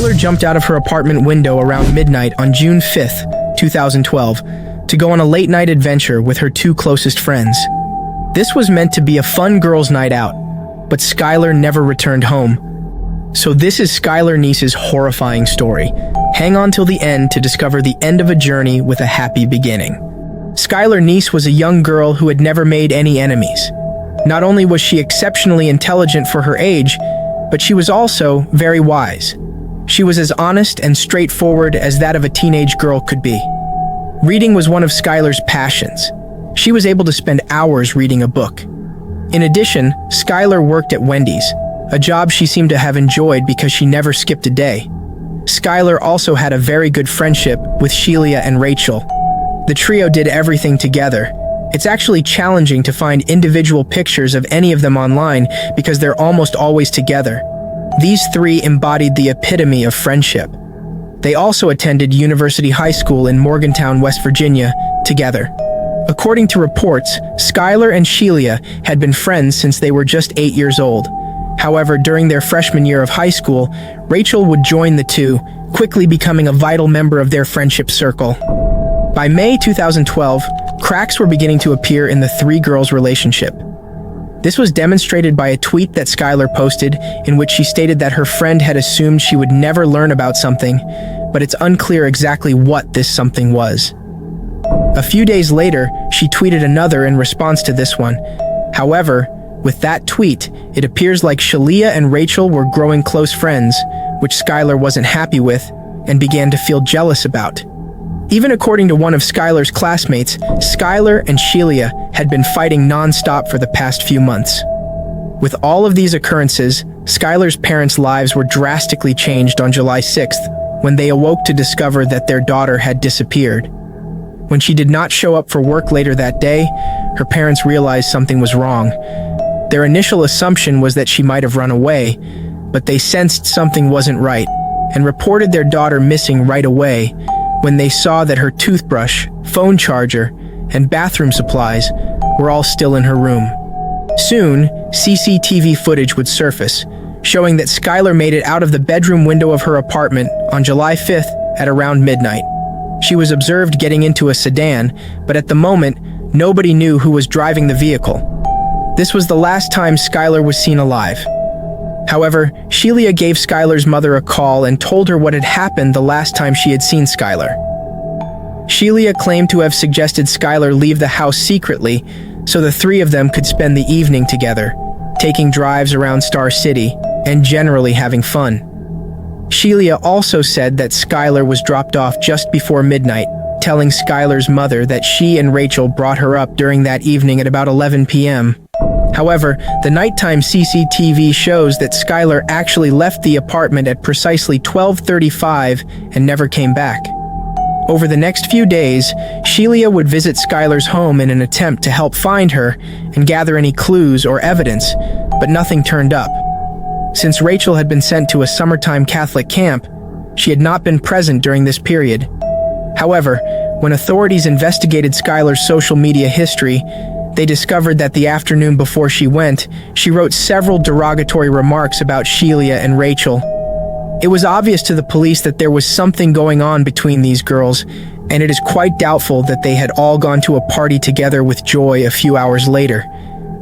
Skylar jumped out of her apartment window around midnight on June 5th, 2012, to go on a late-night adventure with her two closest friends. This was meant to be a fun girls' night out, but Skylar never returned home. So this is Skylar Neese's horrifying story. Hang on till the end to discover the end of a journey with a happy beginning. Skylar Neese was a young girl who had never made any enemies. Not only was she exceptionally intelligent for her age, but she was also very wise. She was as honest and straightforward as that of a teenage girl could be. Reading was one of Skylar's passions. She was able to spend hours reading a book. In addition, Skylar worked at Wendy's, a job she seemed to have enjoyed because she never skipped a day. Skylar also had a very good friendship with Sheila and Rachel. The trio did everything together. It's actually challenging to find individual pictures of any of them online because they're almost always together. These three embodied the epitome of friendship. They also attended University High School in Morgantown, West Virginia, together. According to reports, Skylar and Sheila had been friends since they were just 8 years old. However, during their freshman year of high school, Rachel would join the two, quickly becoming a vital member of their friendship circle. By May 2012, cracks were beginning to appear in the three girls' relationship. This was demonstrated by a tweet that Skylar posted in which she stated that her friend had assumed she would never learn about something, but it's unclear exactly what this something was. A few days later, she tweeted another in response to this one. However, with that tweet, it appears like Sheila and Rachel were growing close friends, which Skylar wasn't happy with and began to feel jealous about. Even according to one of Skylar's classmates, Skylar and Sheila had been fighting non-stop for the past few months. With all of these occurrences, Skylar's parents' lives were drastically changed on July 6th, when they awoke to discover that their daughter had disappeared. When she did not show up for work later that day, her parents realized something was wrong. Their initial assumption was that she might have run away, but they sensed something wasn't right and reported their daughter missing right away when they saw that her toothbrush, phone charger, and bathroom supplies were all still in her room. Soon, CCTV footage would surface, showing that Skylar made it out of the bedroom window of her apartment on July 5th at around midnight. She was observed getting into a sedan, but at the moment, nobody knew who was driving the vehicle. This was the last time Skylar was seen alive. However, Sheila gave Skylar's mother a call and told her what had happened the last time she had seen Skylar. Sheila claimed to have suggested Skylar leave the house secretly so the three of them could spend the evening together, taking drives around Star City and generally having fun. Sheila also said that Skylar was dropped off just before midnight, telling Skylar's mother that she and Rachel brought her up during that evening at about 11 p.m. However, the nighttime CCTV shows that Skylar actually left the apartment at precisely 12:35 and never came back. Over the next few days, Sheila would visit Skylar's home in an attempt to help find her and gather any clues or evidence, but nothing turned up. Since Rachel had been sent to a summertime Catholic camp, she had not been present during this period. However, when authorities investigated Skylar's social media history, they discovered that the afternoon before she went, she wrote several derogatory remarks about Sheila and Rachel. It was obvious to the police that there was something going on between these girls, and it is quite doubtful that they had all gone to a party together with Joy a few hours later.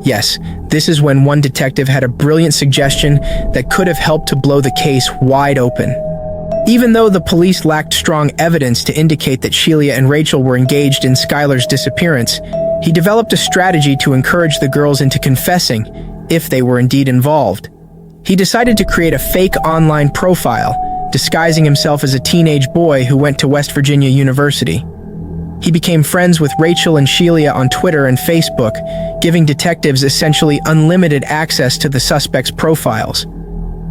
Yes, this is when one detective had a brilliant suggestion that could have helped to blow the case wide open. Even though the police lacked strong evidence to indicate that Sheila and Rachel were engaged in Skylar's disappearance, he developed a strategy to encourage the girls into confessing, if they were indeed involved. He decided to create a fake online profile, disguising himself as a teenage boy who went to West Virginia University. He became friends with Rachel and Sheila on Twitter and Facebook, giving detectives essentially unlimited access to the suspects' profiles.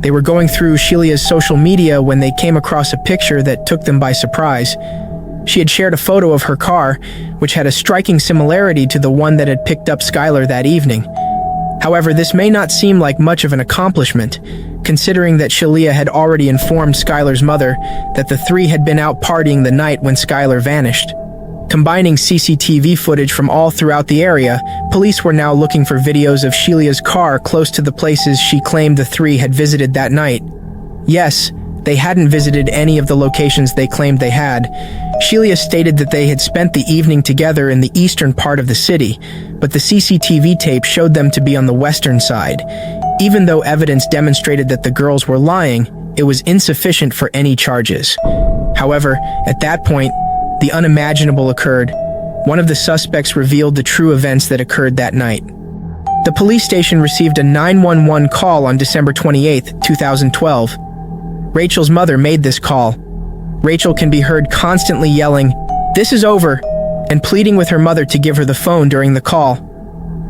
They were going through Sheila's social media when they came across a picture that took them by surprise. She had shared a photo of her car, which had a striking similarity to the one that had picked up Skylar that evening. However, this may not seem like much of an accomplishment, considering that Sheila had already informed Skylar's mother that the three had been out partying the night when Skylar vanished. Combining CCTV footage from all throughout the area, police were now looking for videos of Sheila's car close to the places she claimed the three had visited that night. Yes, They hadn't visited any of the locations they claimed they had. Sheila stated that they had spent the evening together in the eastern part of the city, but the CCTV tape showed them to be on the western side. Even though evidence demonstrated that the girls were lying, it was insufficient for any charges. However, at that point, the unimaginable occurred. One of the suspects revealed the true events that occurred that night. The police station received a 911 call on December 28, 2012. Rachel's mother made this call. Rachel can be heard constantly yelling, "This is over," and pleading with her mother to give her the phone during the call.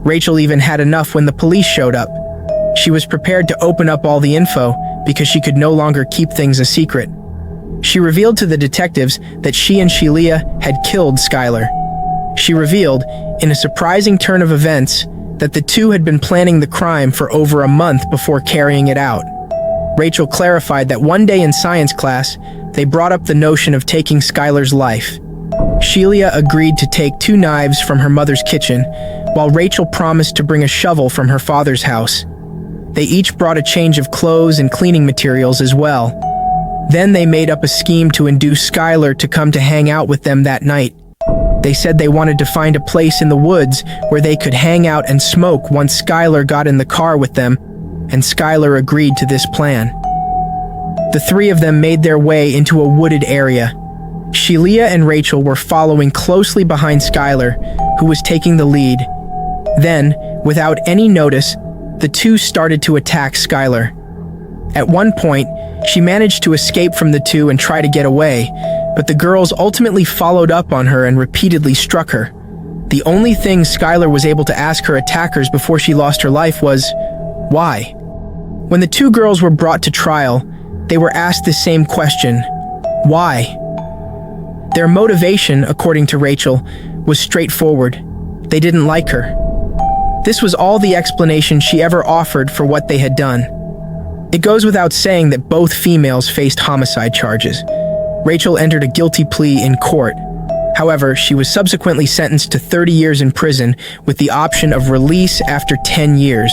Rachel even had enough when the police showed up. She was prepared to open up all the info because she could no longer keep things a secret. She revealed to the detectives that she and Sheila had killed Skylar. She revealed, in a surprising turn of events, that the two had been planning the crime for over a month before carrying it out. Rachel clarified that one day in science class, they brought up the notion of taking Skylar's life. Sheila agreed to take 2 knives from her mother's kitchen, while Rachel promised to bring a shovel from her father's house. They each brought a change of clothes and cleaning materials as well. Then they made up a scheme to induce Skylar to come to hang out with them that night. They said they wanted to find a place in the woods where they could hang out and smoke once Skylar got in the car with them, and Skylar agreed to this plan. The 3 of them made their way into a wooded area. Sheila and Rachel were following closely behind Skylar, who was taking the lead. Then, without any notice, the 2 started to attack Skylar. At one point, she managed to escape from the 2 and try to get away, but the girls ultimately followed up on her and repeatedly struck her. The only thing Skylar was able to ask her attackers before she lost her life was, why? When the 2 girls were brought to trial, they were asked the same question, why? Their motivation, according to Rachel, was straightforward. They didn't like her. This was all the explanation she ever offered for what they had done. It goes without saying that both females faced homicide charges. Rachel entered a guilty plea in court. However, she was subsequently sentenced to 30 years in prison with the option of release after 10 years,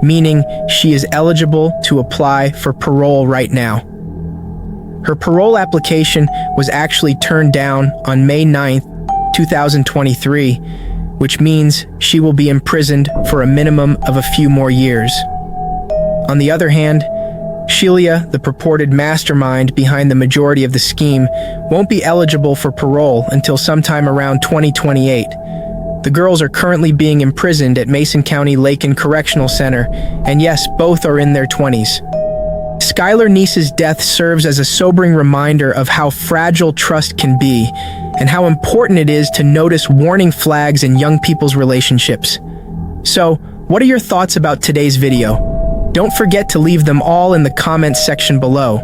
meaning she is eligible to apply for parole right now. Her parole application was actually turned down on May 9, 2023, which means she will be imprisoned for a minimum of a few more years. On the other hand, Sheila, the purported mastermind behind the majority of the scheme, won't be eligible for parole until sometime around 2028. The girls are currently being imprisoned at Mason County Lakin Correctional Center, and yes, both are in their 20s. Skylar Neese's death serves as a sobering reminder of how fragile trust can be, and how important it is to notice warning flags in young people's relationships. So, what are your thoughts about today's video? Don't forget to leave them all in the comments section below.